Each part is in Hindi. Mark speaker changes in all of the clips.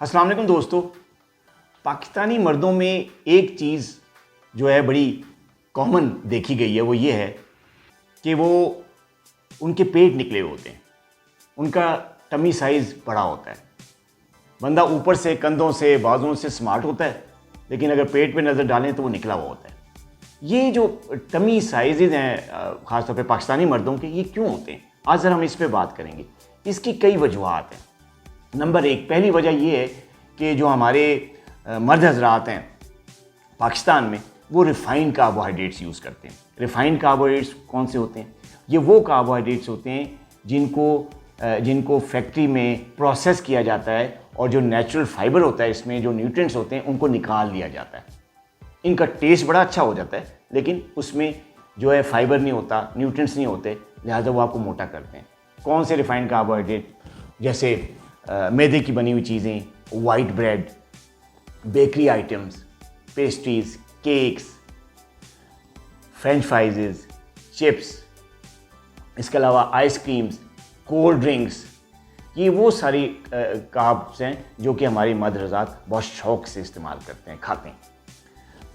Speaker 1: अस्सलाम वालेकुम दोस्तों। पाकिस्तानी मर्दों में एक चीज़ जो है बड़ी कॉमन देखी गई है, वो ये है कि वो उनके पेट निकले हुए होते हैं, उनका टमी साइज़ बड़ा होता है। बंदा ऊपर से कंधों से बाजुओं से स्मार्ट होता है, लेकिन अगर पेट पे नज़र डालें तो वो निकला हुआ होता है। ये जो टमी साइज़ हैं ख़ासतौर पे पाकिस्तानी मर्दों के, ये क्यों होते हैं? आज ज़रा हम इस पे बात करेंगे। इसकी कई वजूहात हैं। नंबर एक, पहली वजह ये है कि जो हमारे मर्द हजरात हैं पाकिस्तान में, वो रिफ़ाइंड कार्बोहाइड्रेट्स यूज़ करते हैं। रिफ़ाइंड कार्बोहाइड्रेट्स कौन से होते हैं? ये वो कार्बोहाइड्रेट्स होते हैं जिनको फैक्ट्री में प्रोसेस किया जाता है और जो नेचुरल फाइबर होता है, इसमें जो न्यूट्रिएंट्स होते हैं, उनको निकाल लिया जाता है। इनका टेस्ट बड़ा अच्छा हो जाता है, लेकिन उसमें जो है फाइबर नहीं होता, न्यूट्रिएंट्स नहीं होते, लिहाजा वो आपको मोटा करते हैं। कौन से रिफ़ाइंड कार्बोहाइड्रेट? जैसे मैदे की बनी हुई चीज़ें, white bread, bakery items, pastries, cakes, French fries, chips, इसके अलावा आइसक्रीम्स, कोल्ड ड्रिंक्स, ये वो सारी कार्ब्स हैं जो कि हमारी मर्द हज़रात बहुत शौक़ से इस्तेमाल करते हैं, खाते हैं।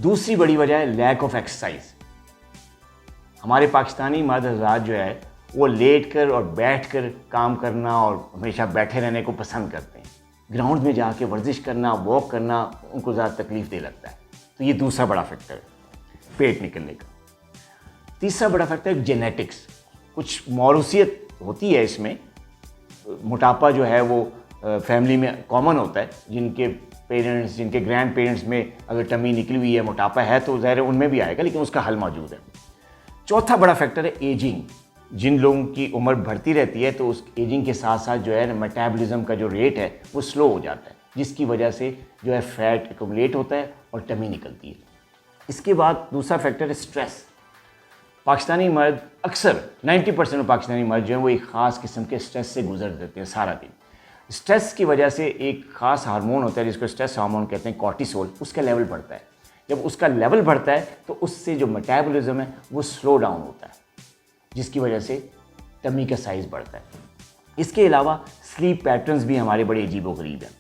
Speaker 1: दूसरी बड़ी वजह है लैक ऑफ एक्सरसाइज। हमारे पाकिस्तानी मर्द हज़रात जो है वो लेट कर और बैठ कर काम करना और हमेशा बैठे रहने को पसंद करते हैं। ग्राउंड में जाके वर्जिश करना, वॉक करना उनको ज़्यादा तकलीफ़ दे लगता है। तो ये दूसरा बड़ा फैक्टर है पेट निकलने का। तीसरा बड़ा फैक्टर है जेनेटिक्स। कुछ मौरूसियत होती है इसमें। मोटापा जो है वो फैमिली में कॉमन होता है। जिनके पेरेंट्स, जिनके ग्रैंड पेरेंट्स में अगर टमी निकली हुई है, मोटापा है, तो ज़ाहिर है उनमें भी आएगा, लेकिन उसका हल मौजूद है। चौथा बड़ा फैक्टर है एजिंग। जिन लोगों की उम्र बढ़ती रहती है, तो उस एजिंग के साथ साथ जो है मेटाबॉलिज्म का जो रेट है वो स्लो हो जाता है, जिसकी वजह से जो है फैट एक्यूमुलेट होता है और टमी निकलती है। इसके बाद दूसरा फैक्टर है स्ट्रेस। पाकिस्तानी मर्द अक्सर 90% पाकिस्तानी मर्द जो है वो एक ख़ास किस्म के स्ट्रेस से गुजर देते हैं सारा दिन। स्ट्रेस की वजह से एक ख़ास हार्मोन होता है जिसको स्ट्रेस हार्मोन कहते हैं, कॉर्टिसोल, उसका लेवल बढ़ता है। जब उसका लेवल बढ़ता है तो उससे जो मेटाबॉलिज्म है वो स्लो डाउन होता है, जिसकी वजह से टमी का साइज़ बढ़ता है। इसके अलावा स्लीप पैटर्न्स भी हमारे बड़े अजीबोगरीब हैं।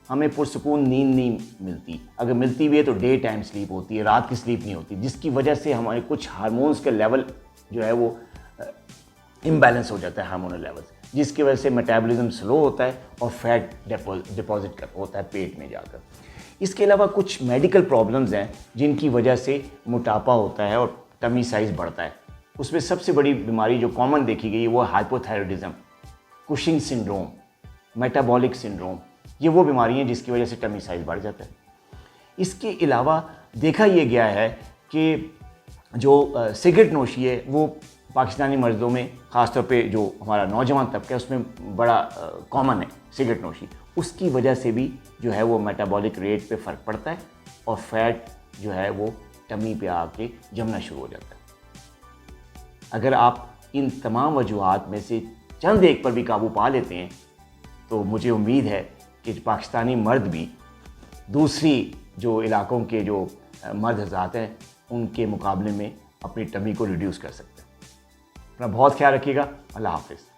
Speaker 1: हमें पुरसुकून नींद नहीं मिलती, अगर मिलती भी है तो डे टाइम स्लीप होती है, रात की स्लीप नहीं होती, जिसकी वजह से हमारे कुछ हार्मोन्स का लेवल जो है वो इम्बैलेंस हो जाता है, हार्मोनल लेवल्स, जिसकी वजह से मेटाबॉलिज्म स्लो होता है और फैट डिपॉजिट होता है पेट में जाकर। इसके अलावा कुछ मेडिकल प्रॉब्लम्स हैं जिनकी वजह से मोटापा होता है और टमी साइज़ बढ़ता है। उसमें सबसे बड़ी बीमारी जो कॉमन देखी गई वो hypothyroidism, Cushing syndrome, metabolic syndrome. ये वो बीमारी हैं जिसकी वजह से टमी साइज़ बढ़ जाता है। इसके अलावा देखा यह गया है कि जो सिगरेट नोशी है वो पाकिस्तानी मर्दों में, ख़ासतौर पे जो हमारा नौजवान तबका है, उसमें बड़ा कॉमन है सिगरेट नोशी। उसकी वजह से भी जो है वो मेटाबॉलिक रेट पे फ़र्क पड़ता है और फैट जो है वो टमी पे आके जमना शुरू हो जाता है। अगर आप इन तमाम वजूहात में से चंद एक पर भी काबू पा लेते हैं तो मुझे उम्मीद है कि पाकिस्तानी मर्द भी दूसरी जो इलाकों के जो मर्द हज़रात हैं उनके मुकाबले में अपनी टमी को रिड्यूस कर सकते हैं। अपना बहुत ख्याल रखिएगा। अल्लाह हाफ़िज़।